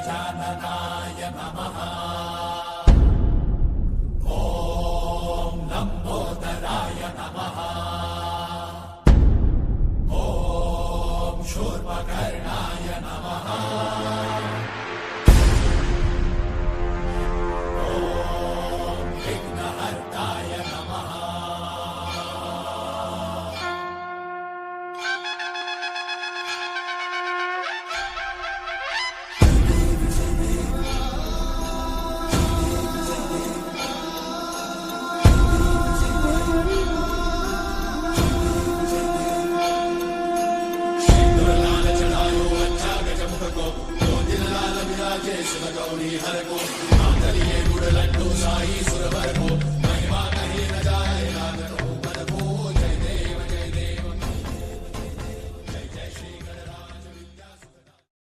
गजाननाय नमः। ॐ लम्बोदराय नमः। ॐ शूर्पकर्णाय नमः। ॐ विघ्नहर्ताय नमः। गौरी हर को आंतरिये गुड़ लड्डू साई सुरवर को